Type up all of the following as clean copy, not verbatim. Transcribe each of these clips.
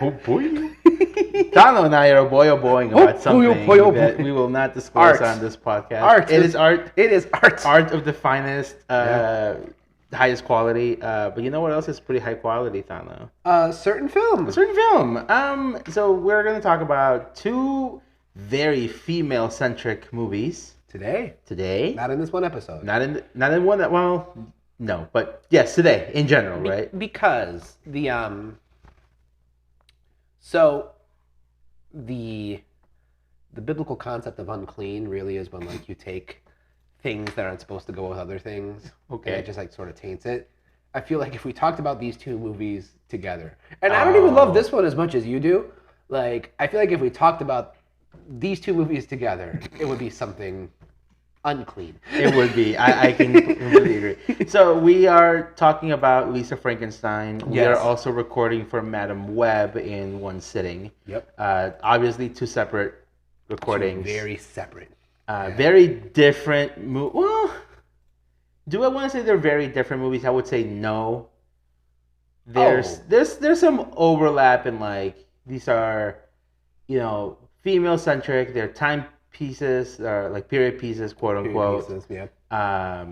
Oh boy. Thano and I are boing about something that we will not disclose on this podcast. Art. It is art. It is art. Art of the finest, highest quality. But you know what else is pretty high quality, Thano? Certain film. A certain film. So we're going to talk about two very female-centric movies Today. Not in this one episode. Not in one that, well, no, but yes, today in general, right? Because the biblical concept of unclean really is when like you take things that aren't supposed to go with other things, and it just like sort of taints it. I feel like if we talked about these two movies together, and I don't even love this one as much as you do, like I feel like if we talked about these two movies together, it would be something unclean. It would be. I can completely agree. So we are talking about Lisa Frankenstein. We are also recording for Madam Web in one sitting. Yep. Obviously, two separate recordings. Very separate. Very different. Well, do I want to say they're very different movies? I would say no. There's some overlap in like these are, female centric. They're time pieces, like period pieces, quote unquote. Period pieces, yeah.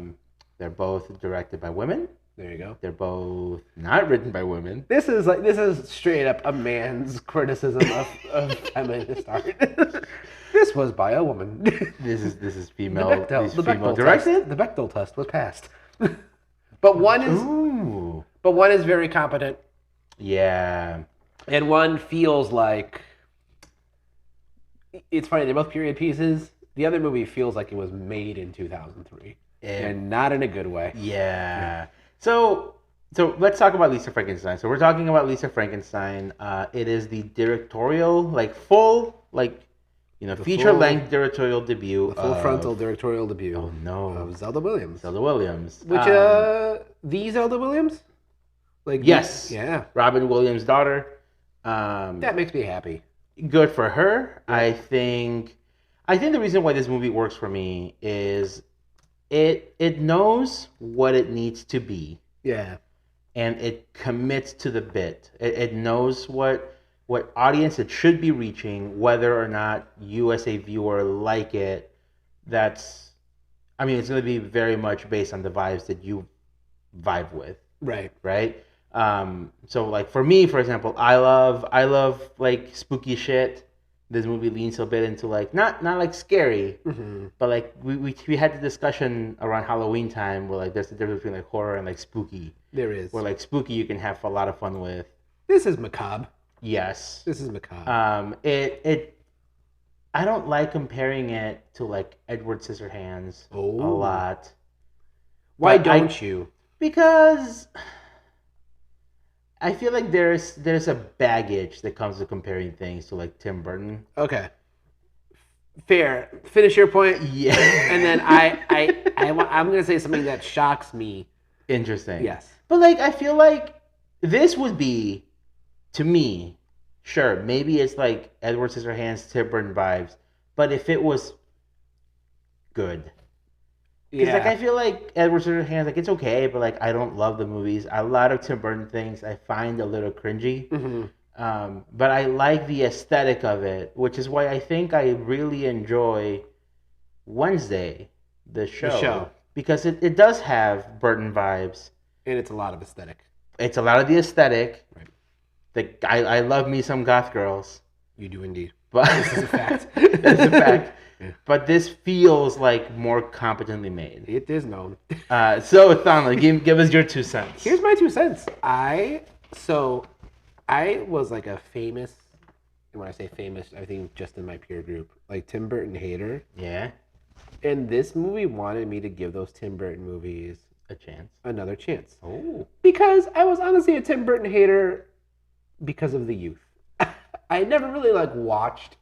They're both directed by women. There you go. They're both not written by women. This is straight up a man's criticism of feminist art. This was by a woman. This is female. The female directed. The Bechdel test was passed. But one is very competent. Yeah. And one feels like it's funny. They're both period pieces. The other movie feels like it was made in 2003, and not in a good way. Yeah. So let's talk about Lisa Frankenstein. So we're talking about Lisa Frankenstein. It is the directorial, feature-length directorial debut. The full frontal directorial debut. Oh no. Of Zelda Williams. Which the Zelda Williams? Yes. Yeah. Robin Williams' daughter. That makes me happy. Good for her. Yeah. I think the reason why this movie works for me is it knows what it needs to be. Yeah. And it commits to the bit. It knows what audience it should be reaching, whether or not you as a viewer like it. It's going to be very much based on the vibes that you vibe with. Right. Right? So like for me, for example, I love like spooky shit. This movie leans a bit into like not like scary, but like we had the discussion around Halloween time where like there's the difference between like horror and like spooky. There is. Where like spooky you can have a lot of fun with. This is macabre. Yes. This is macabre. I don't like comparing it to like Edward Scissorhands a lot. Why don't you? Because I feel like there's a baggage that comes with comparing things to like Tim Burton. Okay. Fair. Finish your point. Yeah. And then I'm gonna say something that shocks me. Interesting. Yes. But like I feel like this would be, to me, sure, maybe it's like Edward Scissorhands, Tim Burton vibes, but if it was good. Because like I feel like Edward Scissorhands, like it's okay, but like I don't love the movies. A lot of Tim Burton things I find a little cringy. Mm-hmm. But I like the aesthetic of it, which is why I think I really enjoy Wednesday, the show. Because it does have Burton vibes. And it's a lot of aesthetic. It's a lot of the aesthetic. Right. I love me some goth girls. You do indeed. But this is a fact. It's a fact. Yeah. But this feels like more competently made. It is known. So, Thano, give us your 2 cents. Here's my 2 cents. I was like a famous, and when I say famous, I think just in my peer group, like Tim Burton hater. Yeah. And this movie wanted me to give those Tim Burton movies another chance. Oh. Because I was honestly a Tim Burton hater because of the youth. I never really like watched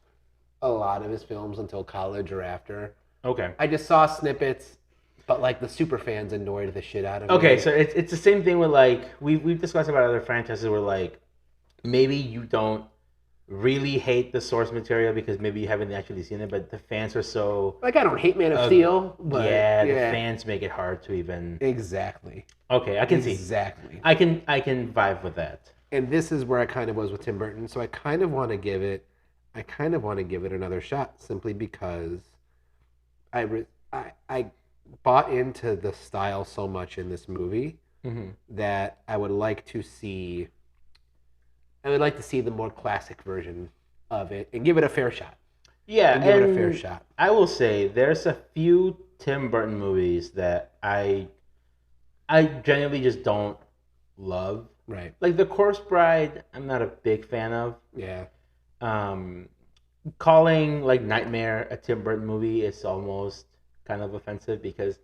a lot of his films until college or after. Okay. I just saw snippets, but like the super fans annoyed the shit out of me. Okay, so it's the same thing with like we've discussed about other franchises where like maybe you don't really hate the source material because maybe you haven't actually seen it, but the fans are so like I don't hate Man of Steel, but the fans make it hard to even exactly. Okay, I can see exactly. I can vibe with that. And this is where I kind of was with Tim Burton. So I kind of want to give it another shot simply because I bought into the style so much in this movie that I would like to see the more classic version of it and give it a fair shot. Yeah, and give it a fair shot. I will say there's a few Tim Burton movies that I genuinely just don't love. Right. Like The Corpse Bride, I'm not a big fan of. Yeah. Calling like Nightmare a Tim Burton movie is almost kind of offensive because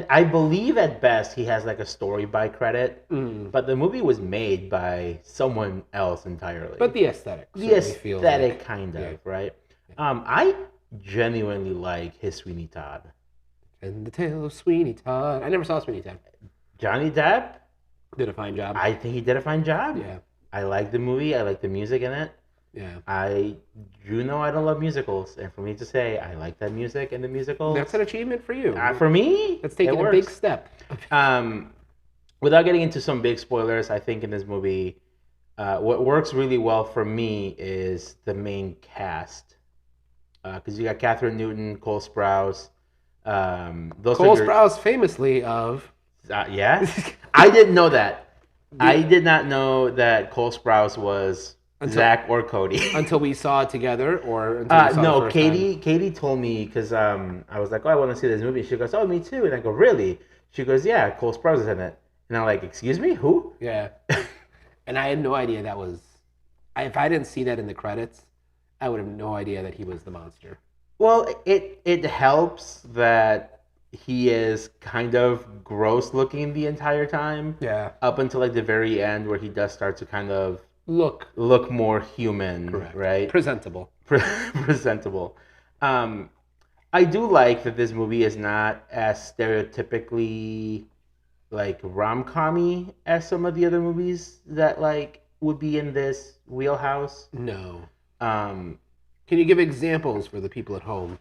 I believe at best he has like a story by credit, but the movie was made by someone else entirely. But the aesthetic. Kind of, right? I genuinely like his Sweeney Todd. And the Tale of Sweeney Todd. I never saw Sweeney Todd. Johnny Depp did a fine job. I think he did a fine job. Yeah. I like the movie. I like the music in it. Yeah. I don't love musicals, and for me to say I like that music and the musical, that's an achievement for you. For me, that's taking a big step. Without getting into some big spoilers, I think in this movie, what works really well for me is the main cast, because you got Catherine Newton, Cole Sprouse. Cole Sprouse, famously of. Yeah, I didn't know that. I did not know that Cole Sprouse was Zach or Cody until we saw it together, or no. Katie told me because I was like, oh, I want to see this movie. She goes, oh, me too. And I go, really? She goes, yeah, Cole Sprouse is in it. And I'm like, excuse me, who? Yeah. And I had no idea that was. If I didn't see that in the credits, I would have no idea that he was the monster. Well, it helps that he is kind of gross looking the entire time. Yeah. Up until like the very end where he does start to kind of look more human. Correct. Right? Presentable. Presentable. I do like that this movie is not as stereotypically like rom-com-y as some of the other movies that like would be in this wheelhouse. No. Can you give examples for the people at home?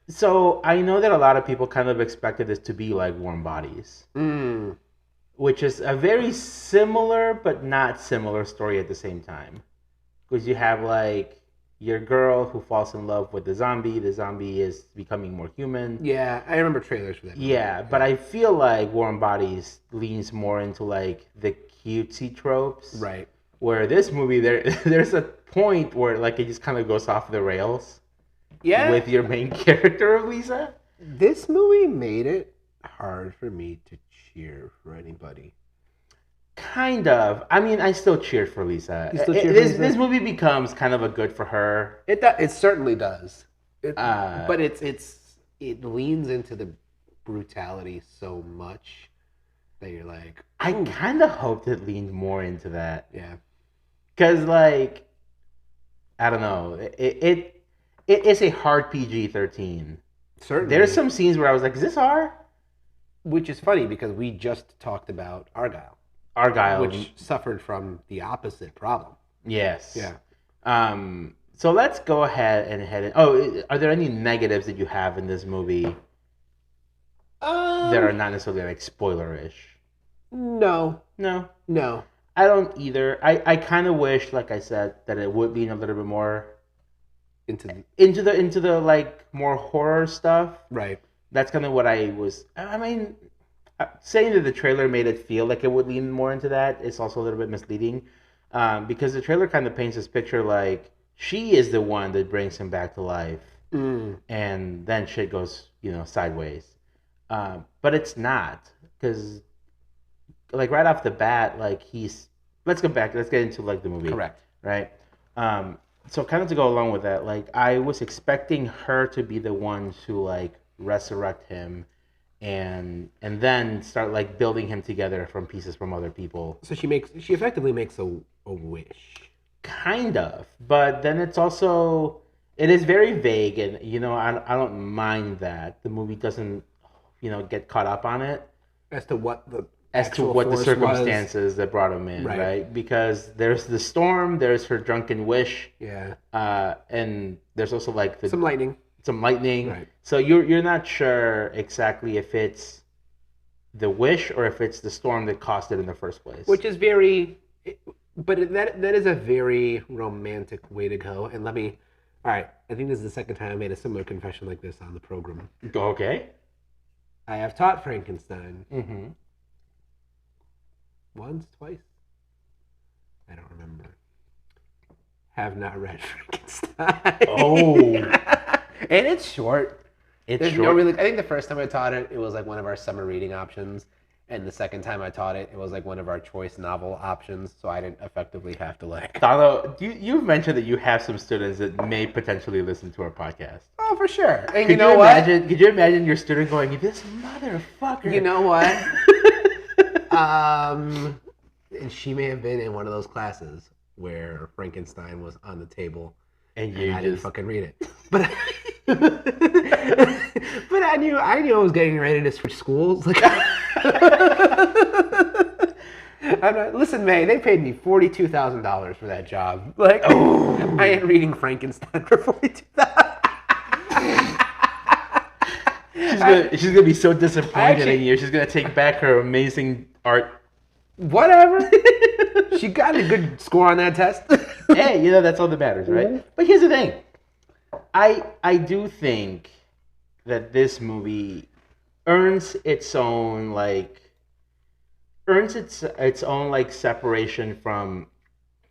So I know that a lot of people kind of expected this to be like Warm Bodies, which is a very similar but not similar story at the same time, because you have like your girl who falls in love with the zombie is becoming more human. Yeah, I remember trailers for that movie. Yeah, but I feel like Warm Bodies leans more into like the cutesy tropes, right? Where this movie there's a point where like it just kind of goes off the rails. Yeah. With your main character of Lisa? This movie made it hard for me to cheer for anybody. Kind of. I mean, I still cheered for Lisa. This movie becomes kind of a good for her. It certainly does. But it leans into the brutality so much that you're like, ooh. I kind of hoped it leaned more into that. Yeah. Because, like, I don't know. It is a hard PG-13. Certainly. There's some scenes where I was like, is this R? Which is funny because we just talked about Argyle. Which suffered from the opposite problem. Yes. Yeah. So let's go ahead and head in. Oh, are there any negatives that you have in this movie that are not necessarily like spoilerish? No. I don't either. I kind of wish, like I said, that it would lean a little bit more into the like more horror stuff. Right. That's kind of what I was. I mean, saying that the trailer made it feel like it would lean more into that is also a little bit misleading, because the trailer kind of paints this picture like she is the one that brings him back to life, and then shit goes sideways. But it's not, because like right off the bat, like let's get into like the movie. Correct. Right. So kind of to go along with that, like I was expecting her to be the one to like resurrect him and then start like building him together from pieces from other people. So she effectively makes a wish. Kind of. But then it is very vague, and I don't mind that. The movie doesn't get caught up on it. As to what the circumstances that brought him in, right? Because there's the storm, there's her drunken wish, and there's also like some lightning, right? So you're not sure exactly if it's the wish or if it's the storm that caused it in the first place. Which is very But that is a very romantic way to go. And all right, I think this is the second time I made a similar confession like this on the program. Okay. I have taught Frankenstein. Mm-hmm. Once, twice? I don't remember. Have not read Frankenstein. Oh. And it's short. There's short. I think the first time I taught it, it was like one of our summer reading options. And the second time I taught it, it was like one of our choice novel options. So I didn't effectively have to Thano, you've mentioned that you have some students that may potentially listen to our podcast. Oh, for sure. And could you imagine? Could you imagine your student going, "This motherfucker"? You know what? And she may have been in one of those classes where Frankenstein was on the table, and I didn't fucking read it. But but I knew I was getting ready to switch schools. Listen, May, they paid me $42,000 for that job. I ain't reading Frankenstein for $42,000. She's gonna be so disappointed in you. She's gonna take back her amazing art. Whatever. She got a good score on that test. Hey, that's all that matters, right? Mm-hmm. But here's the thing. I do think that this movie earns its own separation from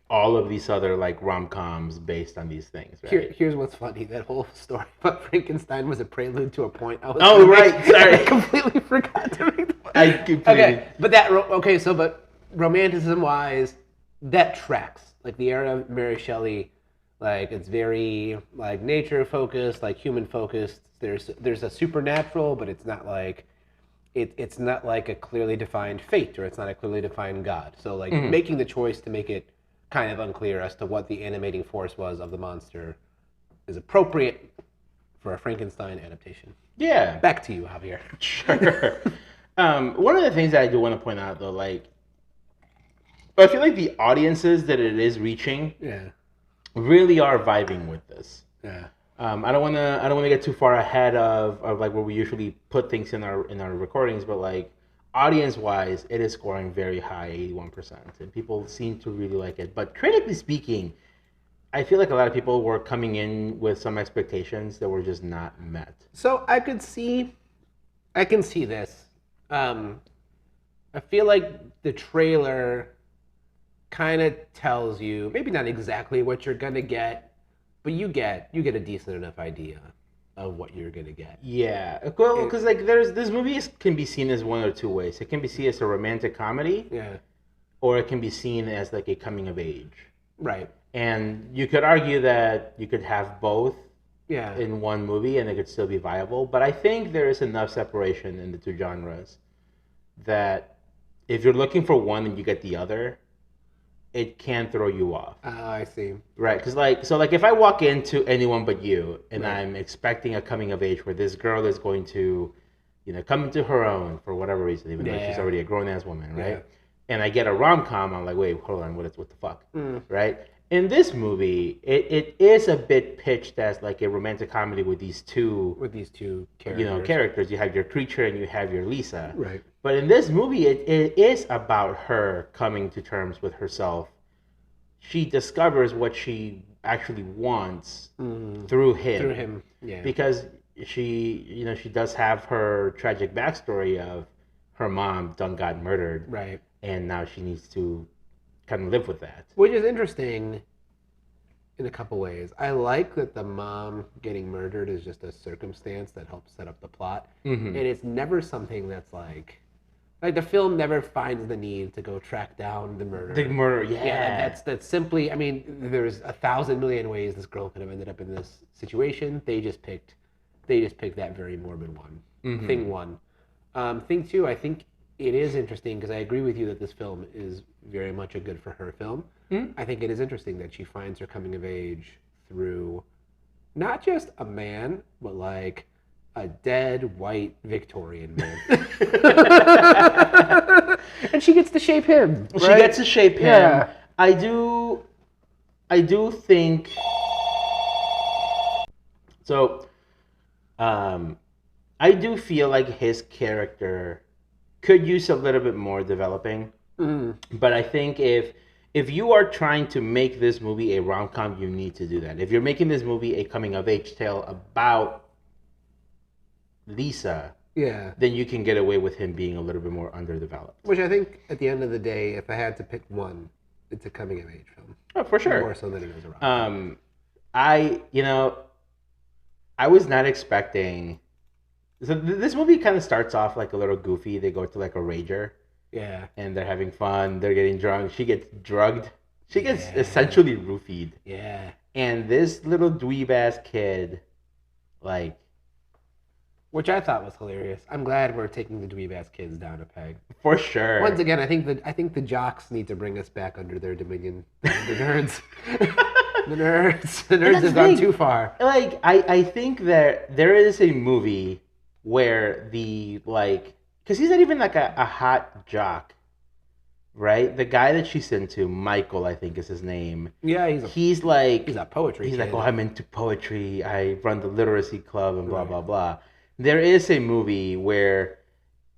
all of these other rom-coms based on these things. Right? Here's what's funny: that whole story about Frankenstein was a prelude to a point I was. Oh right, sorry, I completely forgot to make the point. Okay, but romanticism-wise, that tracks. The era of Mary Shelley, it's very nature-focused, human-focused. There's a supernatural, but it's not it's not like a clearly defined fate, or it's not a clearly defined God. So making the choice to make it kind of unclear as to what the animating force was of the monster is appropriate for a Frankenstein adaptation. Yeah. Back to you, Javier. Sure. One of the things that I do want to point out, though, I feel like the audiences that it is reaching, really are vibing with this. Yeah. I don't want to get too far ahead of where we usually put things in our recordings, but audience-wise, it is scoring very high, 81%, and people seem to really like it. But critically speaking, I feel like a lot of people were coming in with some expectations that were just not met. So I can see this. I feel like the trailer kind of tells you, maybe not exactly what you're gonna get, but you get a decent enough idea of what you're gonna get. Yeah, well, because this movie can be seen as one or two ways. It can be seen as a romantic comedy, or it can be seen as a coming of age. Right. And you could argue that you could have both in one movie and it could still be viable. But I think there is enough separation in the two genres that if you're looking for one and you get the other, it can throw you off. I see. Right, because if I walk into Anyone But You and I'm expecting a coming of age where this girl is going to, come into her own for whatever reason, even though she's already a grown ass woman, right? Yeah. And I get a rom-com, I'm like, wait, hold on, what the fuck, right? In this movie, it is a bit pitched as a romantic comedy with these two characters. Characters. You have your creature and you have your Lisa. Right. But in this movie, it is about her coming to terms with herself. She discovers what she actually wants through him. Through him, yeah. Because she does have her tragic backstory of her mom done got murdered. Right. And now she needs to kind of live with that. Which is interesting in a couple ways. I like that the mom getting murdered is just a circumstance that helps set up the plot. Mm-hmm. And it's never something that's the film never finds the need to go track down the murderer. The murderer, yeah. That's simply, there's 1,000 million ways this girl could have ended up in this situation. They just picked that very morbid one. Mm-hmm. Thing one. Thing two, I think it is interesting because I agree with you that this film is very much a good for her film. Mm-hmm. I think it is interesting that she finds her coming of age through not just a man, but a dead white Victorian man. And she gets to shape him. Right? She gets to shape him. Yeah. I do think so. I do feel like his character could use a little bit more developing. Mm. But I think if if you are trying to make this movie a rom-com, you need to do that. If you're making this movie a coming-of-age tale about Lisa, Yeah. then you can get away with him being a little bit more underdeveloped. Which I think, at the end of the day, if I had to pick one, it's a coming-of-age film. Oh, for sure. More so than it is a rom-com. I was not expecting. So this movie kind of starts off like a little goofy. They go to like a rager. Yeah. And they're having fun. They're getting drunk. She gets drugged. She gets essentially roofied. Yeah. And this little dweeb ass kid, like. Which I thought was hilarious. I'm glad we're taking the dweeb ass kids down a peg. For sure. Once again, I think the jocks need to bring us back under their dominion. The nerds. The nerds have gone too far. Like, I think that there is a movie where the, like, because he's not even like a hot jock, right? The guy that she's into, Michael, I think is his name. Yeah, he's like a poetry. He's kid. like, oh, I'm into poetry. I run the literacy club and blah blah blah. There is a movie where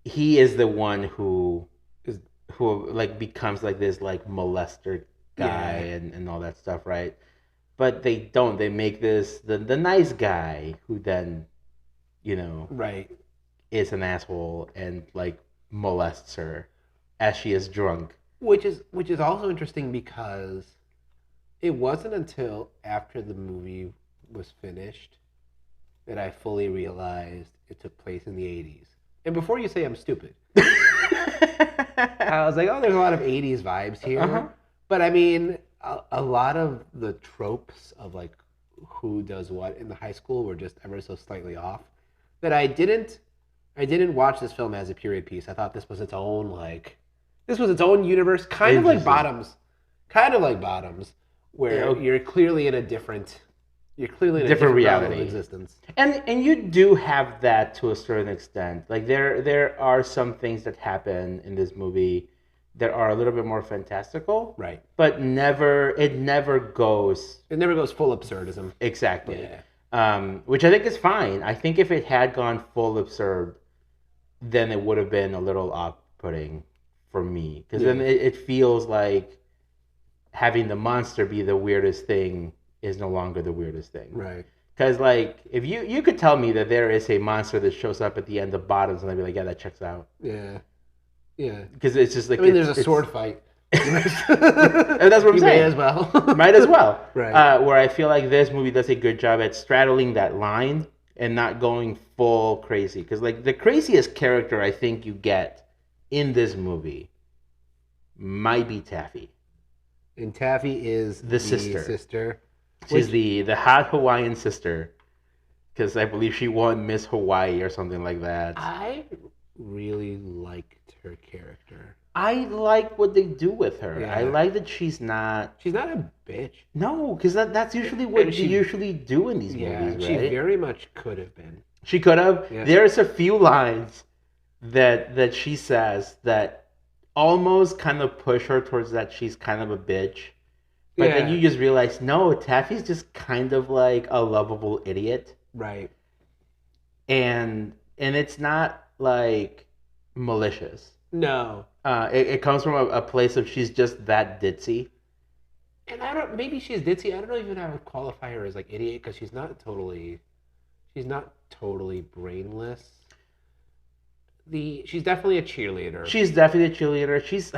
he is the one who like becomes like this like molester guy and all that stuff, right? But they don't. They make this the nice guy who then, right, is an asshole and like molests her as she is drunk. Which is also interesting because it wasn't until after the movie was finished that I fully realized it took place in the 80s. And before you say I'm stupid, I was like, oh, there's a lot of 80s vibes here. Uh-huh. But I mean, a lot of the tropes of like who does what in the high school were just ever so slightly off. That I didn't watch this film as a period piece. I thought this was its own universe, kind of like Bottoms, where you're clearly in a different reality of existence. And you do have that to a certain extent. Like there are some things that happen in this movie that are a little bit more fantastical, right? But it never goes full absurdism. Exactly. Yeah. Which I think is fine. I think if it had gone full absurd, then it would have been a little off-putting for me. Because then it feels like having the monster be the weirdest thing is no longer the weirdest thing. Right. Because, like, if you could tell me that there is a monster that shows up at the end of Bottoms, and I'd be like, yeah, that checks out. Yeah. Yeah. Because it's just like... I mean, there's a sword fight. And that's what I'm saying. May as well. Might as well. Right. Where I feel like this movie does a good job at straddling that line and not going full crazy. Because, like, the craziest character I think you get in this movie might be Taffy. And Taffy is the sister. She's the hot Hawaiian sister. Because I believe she won Miss Hawaii or something like that. I really liked her character. I like what they do with her. Yeah. I like that she's not a bitch. No, because that's usually what you usually do in these movies, right? She very much could have been. She could have. Yeah. There's a few lines that she says that almost kind of push her towards that she's kind of a bitch. But then you just realize, no, Taffy's just kind of like a lovable idiot. Right. And it's not like malicious. No. It comes from a place of she's just that ditzy. And maybe she's ditzy. I don't know even how I would qualify her as like idiot because she's not totally brainless. She's definitely a cheerleader. She's definitely a cheerleader. She's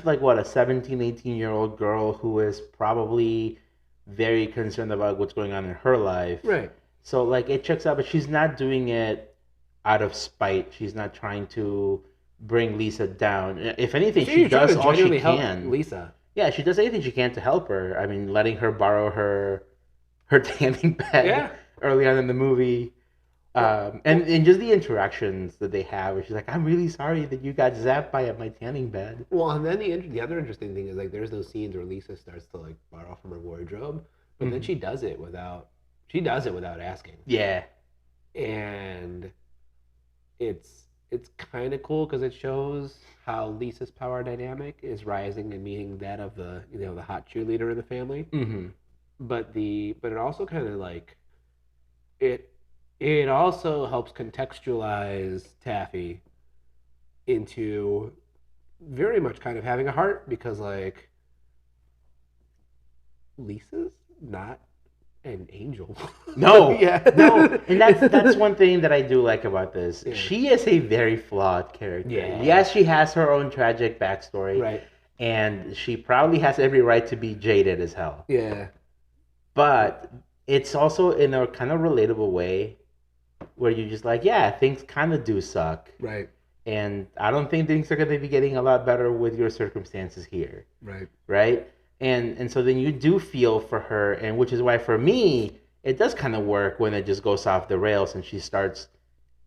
like what, a 17, 18-year-old girl who is probably very concerned about what's going on in her life. Right. So like it checks out, but she's not doing it out of spite. She's not trying to bring Lisa down. If anything, she does all she can. Lisa. Yeah, she does anything she can to help her. I mean, letting her borrow her tanning bed early on in the movie. And just the interactions that they have, where she's like, I'm really sorry that you got zapped by my tanning bed. Well, and then the other interesting thing is like there's those scenes where Lisa starts to like borrow from her wardrobe, but then she does it without asking. Yeah. And it's kind of cool because it shows how Lisa's power dynamic is rising and meeting that of the the hot cheerleader in the family. Mm-hmm. But it also kind of like it also helps contextualize Taffy into very much kind of having a heart because like Lisa's not an angel. No, Yeah. no, and that's one thing that I do like about this. Yeah. She is a very flawed character. Yeah. Yes, she has her own tragic backstory, Right. and she probably has every right to be jaded as hell. Yeah. But it's also in a kind of relatable way, where you're just like, yeah, things kind of do suck, Right. and I don't think things are going to be getting a lot better with your circumstances here, Right. right? And so then you do feel for her, and which is why for me it does kind of work when it just goes off the rails and she starts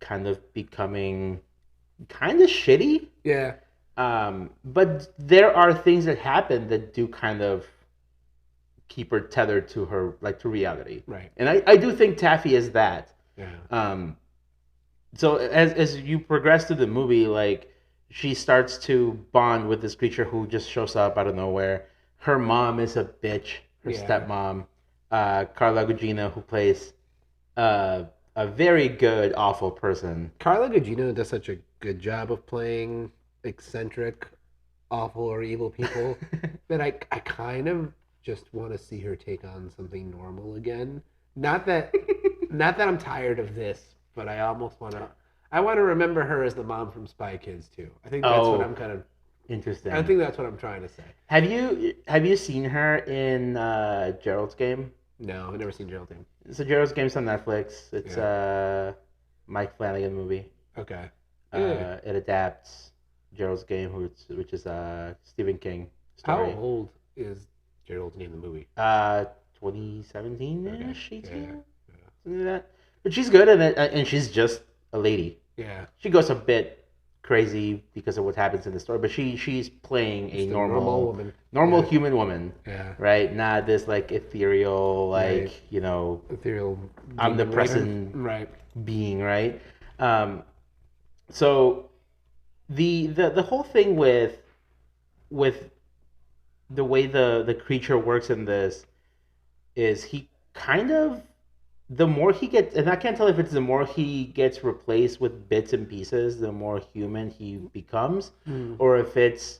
kind of becoming kind of shitty. Yeah. But there are things that happen that do kind of keep her tethered to her, like, to reality. Right. And I do think Taffy is that. Yeah. So as you progress through the movie, like, she starts to bond with this creature who just shows up out of nowhere. Her mom is a bitch. Her stepmom, Carla Gugino, who plays a very good, awful person. Carla Gugino does such a good job of playing eccentric, awful, or evil people that I kind of just want to see her take on something normal again. Not that I'm tired of this, but I almost want to. I want to remember her as the mom from Spy Kids too. I think that's what I'm kind of. Interesting. I think that's what I'm trying to say. Have you seen her in Gerald's Game? No, I've never seen Gerald's Game. So Gerald's Game's on Netflix. It's Mike Flanagan movie. Okay. It adapts Gerald's Game, which is Stephen King story. How old is Gerald's Game, the movie? 2017-ish, 18? Something like that. But she's good in it, and she's just a lady. Yeah. She goes a bit crazy because of what happens in the story, but she's playing a normal woman, human woman, right? Not this like ethereal, like ethereal, omnipresent being, right? So the whole thing with the way the creature works in this is he kind of, the more he gets, and I can't tell if it's the more he gets replaced with bits and pieces, the more human he becomes, or if it's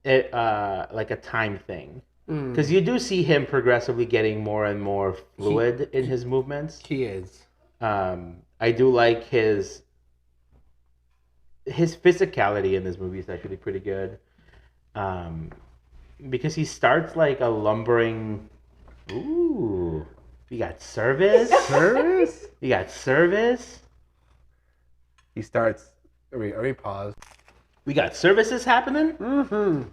like a time thing. Because you do see him progressively getting more and more fluid in his movements. He is. I do like his physicality in this movie is actually pretty good. Because he starts like a lumbering. Ooh. We got service. Service? We got service. He starts. Are we paused? We got services happening. Mm-hmm.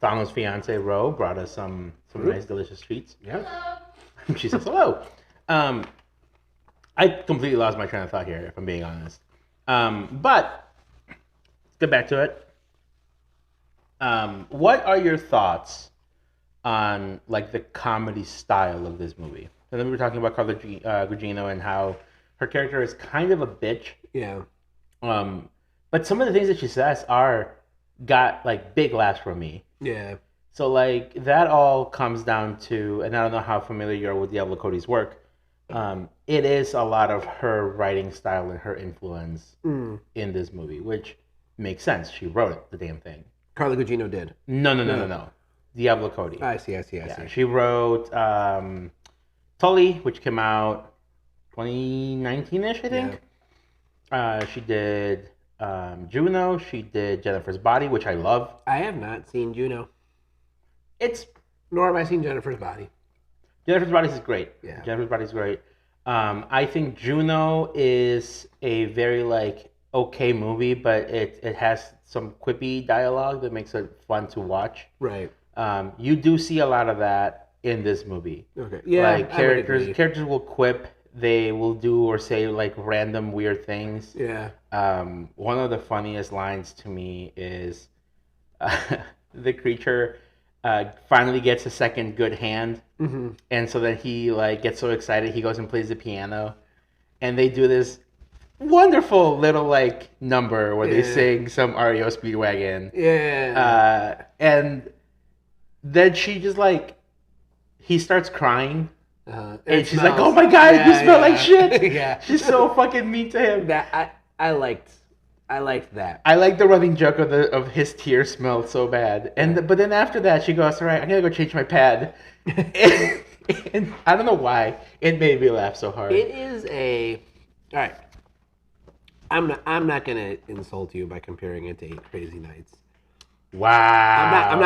Thano's fiance Ro brought us some nice, delicious treats. Yeah. She says hello. I completely lost my train of thought here, if I'm being honest. But let's get back to it. What are your thoughts on like the comedy style of this movie? And then we were talking about Carla Gugino and how her character is kind of a bitch. Yeah. But some of the things that she says got like big laughs from me. Yeah. So like that all comes down to, and I don't know how familiar you are with Diablo Cody's work. It is a lot of her writing style and her influence in this movie, which makes sense. She wrote the damn thing. Carla Gugino did. No. Diablo Cody. I see. She wrote Tully, which came out 2019-ish, I think. Yeah. She did Juno. She did Jennifer's Body, which I love. I have not seen Juno. Nor have I seen Jennifer's Body. Jennifer's Body is great. Yeah. Jennifer's Body is great. I think Juno is a very like okay movie, but it has some quippy dialogue that makes it fun to watch. Right. You do see a lot of that in this movie. Okay. Yeah. Like characters will quip. They will do or say like random weird things. Yeah. One of the funniest lines to me is the creature finally gets a second good hand, and so then he like gets so excited he goes and plays the piano, and they do this wonderful little like number where they sing some REO Speedwagon. Yeah. And then she just like he starts crying. And she's like, "Oh my god, you smell like shit." Yeah. She's so fucking mean to him. I I liked that. I like the running joke of his tears smelled so bad, but then after that she goes, "All right, I gotta go change my pad," and I don't know why it made me laugh so hard. It is all right. I'm not gonna insult you by comparing it to 8 Crazy Nights. Wow. I'm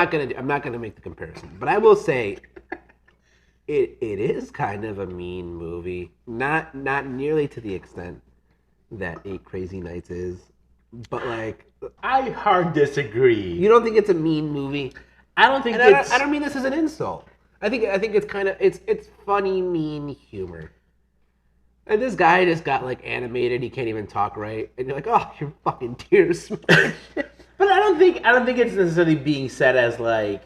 not gonna make the comparison, but I will say it is kind of a mean movie. Not nearly to the extent that 8 Crazy Nights is, but like I hard disagree. You don't think it's a mean movie? I don't think I don't mean this as an insult. I think it's kind of it's funny, mean humor. And this guy just got like animated. He can't even talk right, and you're like, oh, your fucking tears smell. But I don't think it's necessarily being said as like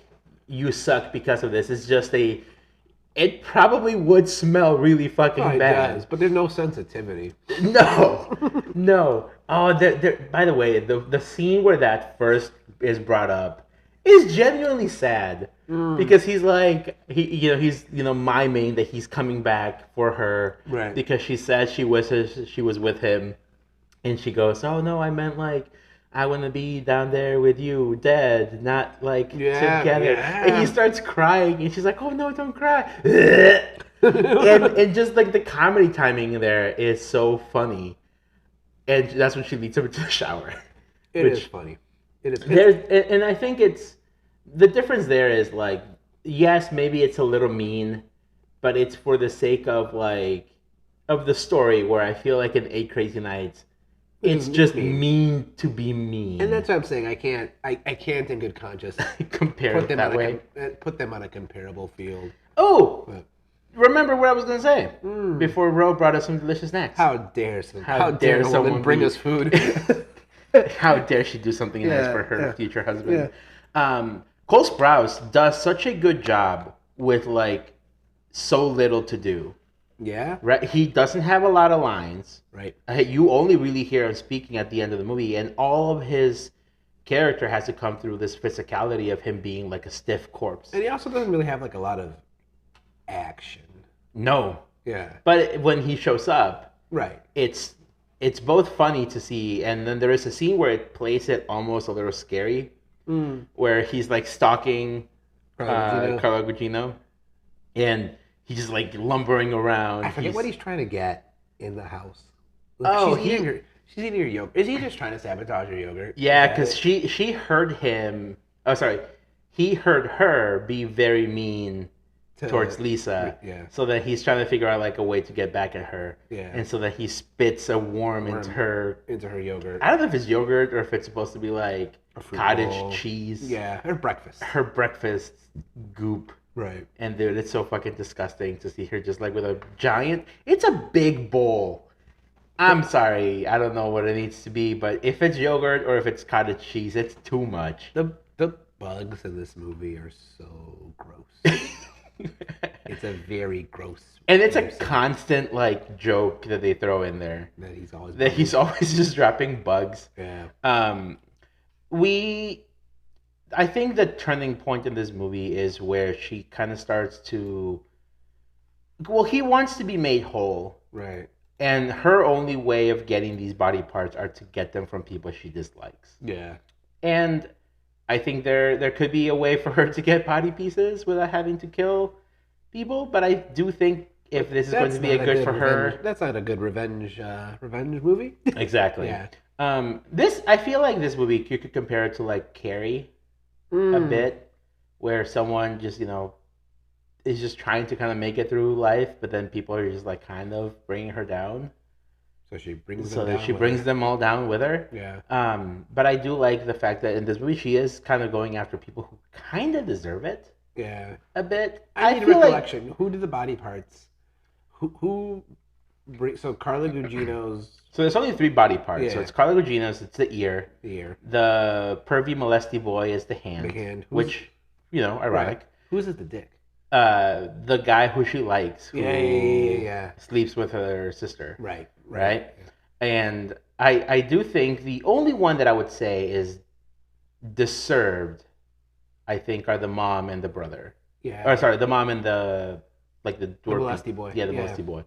you suck because of this. It's just it probably would smell really fucking bad. Does, but there's no sensitivity. No. Oh, by the way, the scene where that first is brought up is genuinely sad because he's like he's miming that he's coming back for her because she said she was with him, and she goes, oh no, I meant like I want to be down there with you, dead, not like together. Yeah. And he starts crying, and she's like, "Oh no, don't cry!" and just like the comedy timing there is so funny, and that's when she leads him into the shower. It is funny. It is. And I think it's the difference there is like, yes, maybe it's a little mean, but it's for the sake of the story. Where I feel like in 8 Crazy Nights, it's just mean to be mean. And that's what I'm saying. I can't in good conscience compare it that way. Put them on a comparable field. Oh! But, remember what I was going to say before Ro brought us some delicious snacks. How dare someone bring us food? How dare she do something nice for her future husband? Yeah. Cole Sprouse does such a good job with like so little to do. Yeah. Right. He doesn't have a lot of lines. Right. You only really hear him speaking at the end of the movie, and all of his character has to come through this physicality of him being like a stiff corpse. And he also doesn't really have like a lot of action. No. Yeah. But when he shows up, right, it's both funny to see, and then there is a scene where it plays it almost a little scary, where he's like stalking Carla Gugino, and he's just like lumbering around. I forget what he's trying to get in the house. Like, she's eating her yogurt. Is he just trying to sabotage her yogurt? Yeah, because she heard him. Oh, sorry, he heard her be very mean towards Lisa. Yeah. So that he's trying to figure out like a way to get back at her. Yeah. And so that he spits a worm into her yogurt. I don't know if it's yogurt or if it's supposed to be like cottage cheese. Yeah, her breakfast. Her breakfast goop. Right. And dude, it's so fucking disgusting to see her just like with a giant. It's a big bowl. I'm sorry, I don't know what it needs to be, but if it's yogurt or if it's cottage cheese, it's too much. The bugs in this movie are so gross. It's a very gross. And it's a constant like joke that they throw in there. That he's always just dropping bugs. Yeah. I think the turning point in this movie is where she kind of starts to. Well, he wants to be made whole. Right. And her only way of getting these body parts are to get them from people she dislikes. Yeah. And I think there could be a way for her to get body pieces without having to kill people, but I do think if this is going to be a good for her, that's not a good revenge movie. Exactly. Yeah. I feel like this movie you could compare it to like Carrie a bit, where someone just is just trying to kind of make it through life, but then people are just like kind of bringing her down. So she brings them all down with her. Yeah. But I do like the fact that in this movie she is kind of going after people who kind of deserve it. Yeah. A bit. I need recollection. Like, who did the body parts? Who so Carla Gugino's. So there's only 3 body parts. Yeah. So it's Carla Gugino's. It's the ear. The ear. The pervy molesty boy is the hand. The hand. Which, ironic. Right. Who's it? The dick. The guy who she likes. Who yeah. Sleeps with her sister. Right. Yeah. And I do think the only one that I would say is deserved, I think, are the mom and the brother. Yeah. Or sorry, the mom and the molesty boy. Yeah, the molesty boy.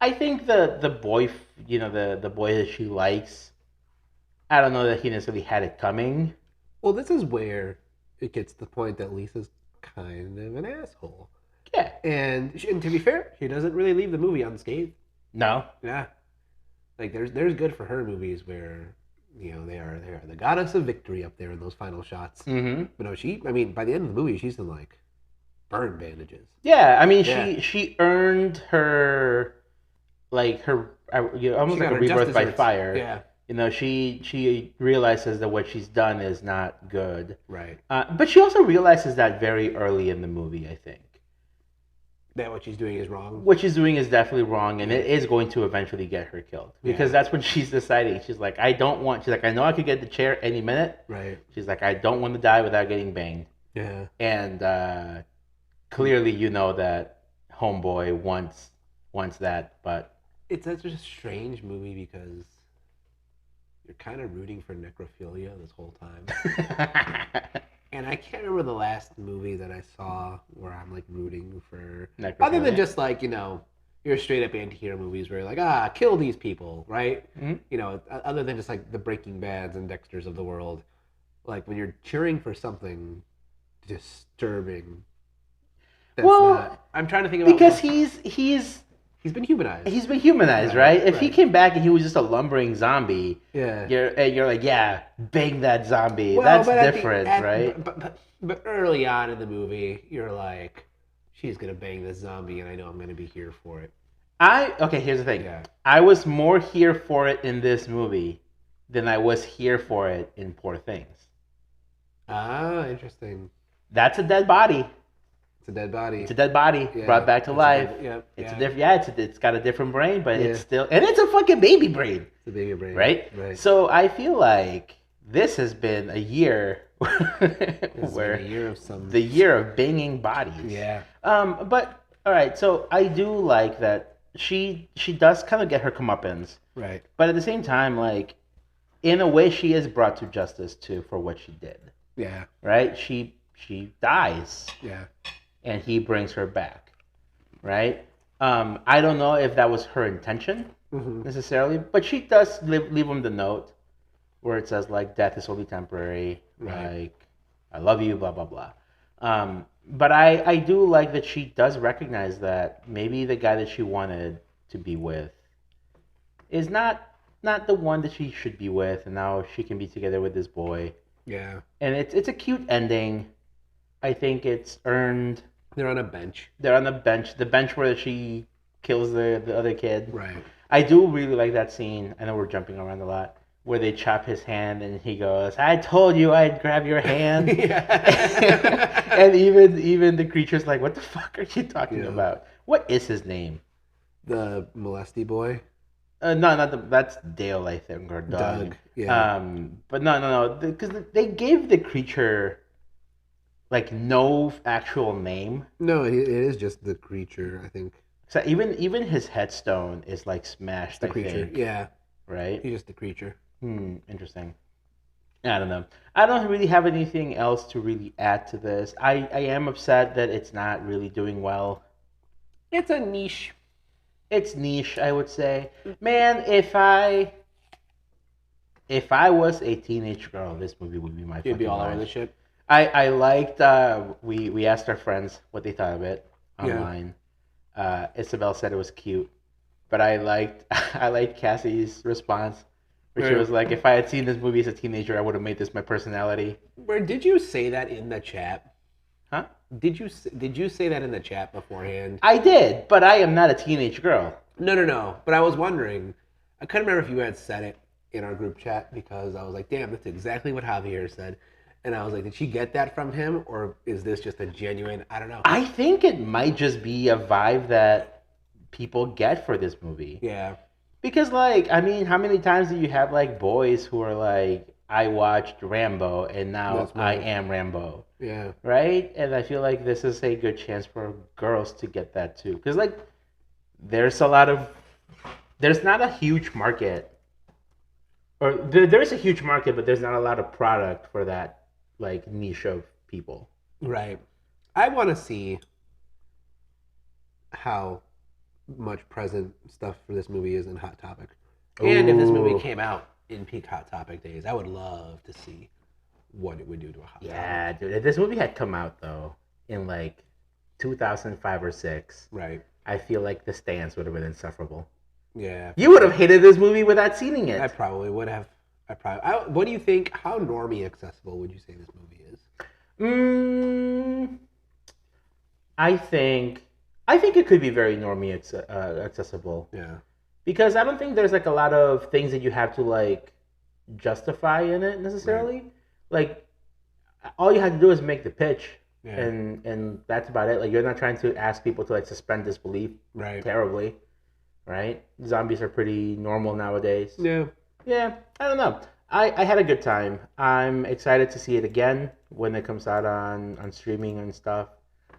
I think the boy, the boy that she likes, I don't know that he necessarily had it coming. Well, this is where it gets to the point that Lisa's kind of an asshole. Yeah. And to be fair, she doesn't really leave the movie unscathed. No. Yeah. Like there's good for her movies where they are the goddess of victory up there in those final shots. Mm-hmm. But no, by the end of the movie, she's in like burn bandages. Yeah, I mean, she earned her almost She like got a her rebirth just by desserts. fire. Yeah. She realizes that what she's done is not good. Right. But she also realizes that very early in the movie, I think. That what she's doing is wrong. What she's doing is definitely wrong, and it is going to eventually get her killed. Because that's when she's deciding. She's like, I know I could get the chair any minute. Right. She's like, I don't want to die without getting banged. Yeah. And clearly, that homeboy wants that, but it's such a strange movie because you're kind of rooting for necrophilia this whole time. And I can't remember the last movie that I saw where I'm like rooting for necrophilia. Other than just like, your straight up anti-hero movies where you're like, kill these people, right? Mm-hmm. Other than just like the Breaking Bads and Dexters of the world. Like when you're cheering for something disturbing. I'm trying to think about because he's been humanized. He's been humanized, right? If he came back and he was just a lumbering zombie, yeah, you're like, yeah, bang that zombie. Well, that's different, right? But early on in the movie, you're like, she's gonna bang this zombie, and I know I'm gonna be here for it. Here's the thing. Yeah. I was more here for it in this movie than I was here for it in Poor Things. Ah, interesting. That's a dead body. It's a dead body. It's a dead body brought back to life. It's got a different brain, but it's still, and it's a fucking baby brain. It's a baby brain, right? So I feel like this has been a year where the year of banging bodies. Yeah. But all right, so I do like that she does kind of get her comeuppance, right? But at the same time, like in a way, she is brought to justice too for what she did. Yeah. Right. She dies. Yeah. And he brings her back, right? I don't know if that was her intention necessarily, but she does leave him the note where it says like death is only temporary, like I love you, blah blah blah. But I do like that she does recognize that maybe the guy that she wanted to be with is not the one that she should be with, and now she can be together with this boy. Yeah, and it's a cute ending. I think it's earned. They're on a bench. The bench where she kills the other kid. Right. I do really like that scene. I know we're jumping around a lot. Where they chop his hand and he goes, "I told you I'd grab your hand." And even the creature's like, "What the fuck are you talking about? What is his name?" The molesty boy. No, that's Dale, I think, or Doug. Yeah. But no, because they gave the creature like no actual name. No, it is just the creature, I think. So even his headstone is like smashed. The creature, yeah. Right? He's just the creature. Interesting. I don't know. I don't really have anything else to really add to this. I am upset that it's not really doing well. It's a niche. It's niche, I would say. Man, if I was a teenage girl, this movie would be my favorite. You'd be all over the ship. I liked, we asked our friends what they thought of it online. Yeah. Isabel said it was cute, but I liked Cassie's response, where she was like, if I had seen this movie as a teenager, I would have made this my personality. Where did you say that in the chat? Huh? Did you say that in the chat beforehand? I did, but I am not a teenage girl. No. But I was wondering, I couldn't remember if you had said it in our group chat, because I was like, damn, that's exactly what Javier said. And I was like, did she get that from him, or is this just a genuine, I don't know. I think it might just be a vibe that people get for this movie. Yeah. Because, like, I mean, how many times do you have, like, boys who are like, I watched Rambo, and now I am Rambo. Yeah. Right? And I feel like this is a good chance for girls to get that, too. Because, like, there's not a huge market. Or there's a huge market, but there's not a lot of product for that, like, niche of people. Right. I want to see how much present stuff for this movie is in Hot Topic. And if this movie came out in peak Hot Topic days. I would love to see what it would do to a Hot Topic. Yeah, dude. If this movie had come out though in like 2005 or six, Right. I feel like the stance would have been insufferable. Yeah. You would have hated this movie without seeing it. I probably would have. What do you think? How normie accessible would you say this movie is? I think it could be very normie accessible. Yeah. Because I don't think there's like a lot of things that you have to like justify in it necessarily. Right. Like all you have to do is make the pitch, and that's about it. Like you're not trying to ask people to like suspend disbelief terribly, right? Zombies are pretty normal nowadays. Yeah. Yeah, I don't know. I had a good time. I'm excited to see it again when it comes out on streaming and stuff.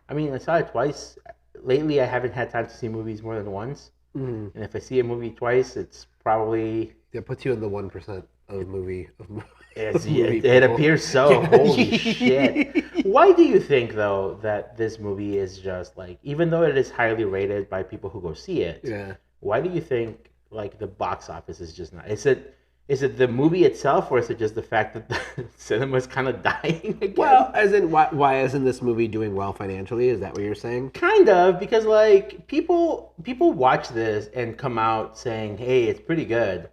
I mean, I saw it twice. Lately, I haven't had time to see movies more than once. Mm-hmm. And if I see a movie twice, it's probably... It puts you in the 1% of movie. It appears so. Holy shit. Why do you think, though, that this movie is just like... Even though it is highly rated by people who go see it, why do you think like the box office is just not... Is it the movie itself, or is it just the fact that the cinema is kind of dying again? Well, as in, why isn't this movie doing well financially? Is that what you're saying? Kind of, because like people watch this and come out saying, "Hey, it's pretty good,"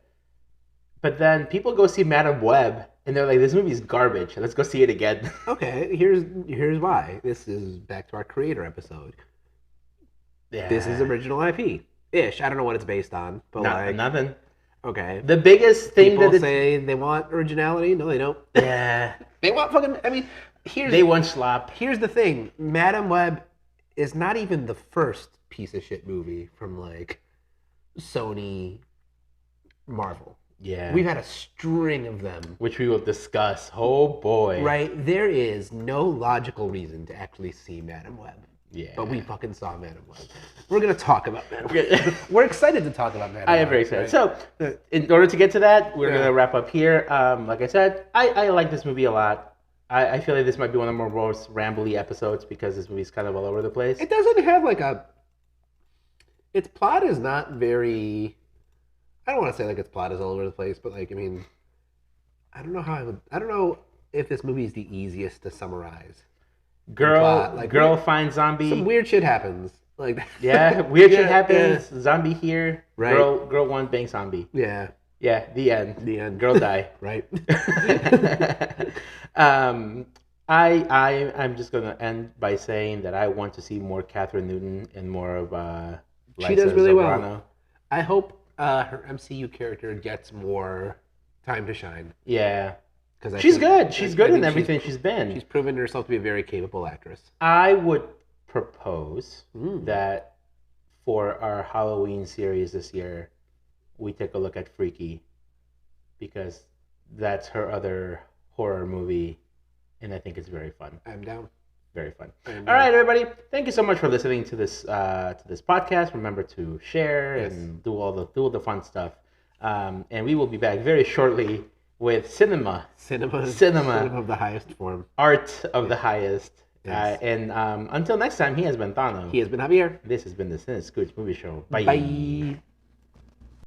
but then people go see Madame Web and they're like, "This movie's garbage. Let's go see it again." Okay, here's why. This is back to our creator episode. Yeah. This is original IP ish. I don't know what it's based on, but nothing. Okay. The biggest thing people say they want originality. No, they don't. Yeah. They want fucking. I mean, they want slop. Here's the thing: Madame Web is not even the first piece of shit movie from like Sony, Marvel. Yeah. We've had a string of them, which we will discuss. Oh boy. Right. There is no logical reason to actually see Madame Web. Yeah. But we fucking saw Madame Web. We're going to talk about Madame Web. We're excited to talk about Madame Web. I am very excited. Right? So, in order to get to that, we're going to wrap up here. Like I said, I like this movie a lot. I feel like this might be one of the more most rambly episodes because this movie's kind of all over the place. It doesn't have like a... Its plot is not very... I don't want to say like its plot is all over the place, but like, I mean... I don't know if this movie is the easiest to summarize. Girl finds zombie. Some weird shit happens. Like weird shit happens. Yeah. Zombie here. Right. Girl one bang zombie. Yeah. Yeah. The end. The end. Girl die. Right. I'm just gonna end by saying that I want to see more Catherine Newton and more of she does really well. I hope her MCU character gets more time to shine. Yeah. She's good. She's good in everything she's been. She's proven herself to be a very capable actress. I would propose that for our Halloween series this year, we take a look at Freaky, because that's her other horror movie, and I think it's very fun. I'm down. Very fun. All right, everybody. Thank you so much for listening to this podcast. Remember to share and do all the fun stuff. And we will be back very shortly with cinema of the highest form, art of the highest. Yes. And until next time, he has been Thano. He has been Javier. This has been the Cine-Scoots Movie Show. Bye. Bye.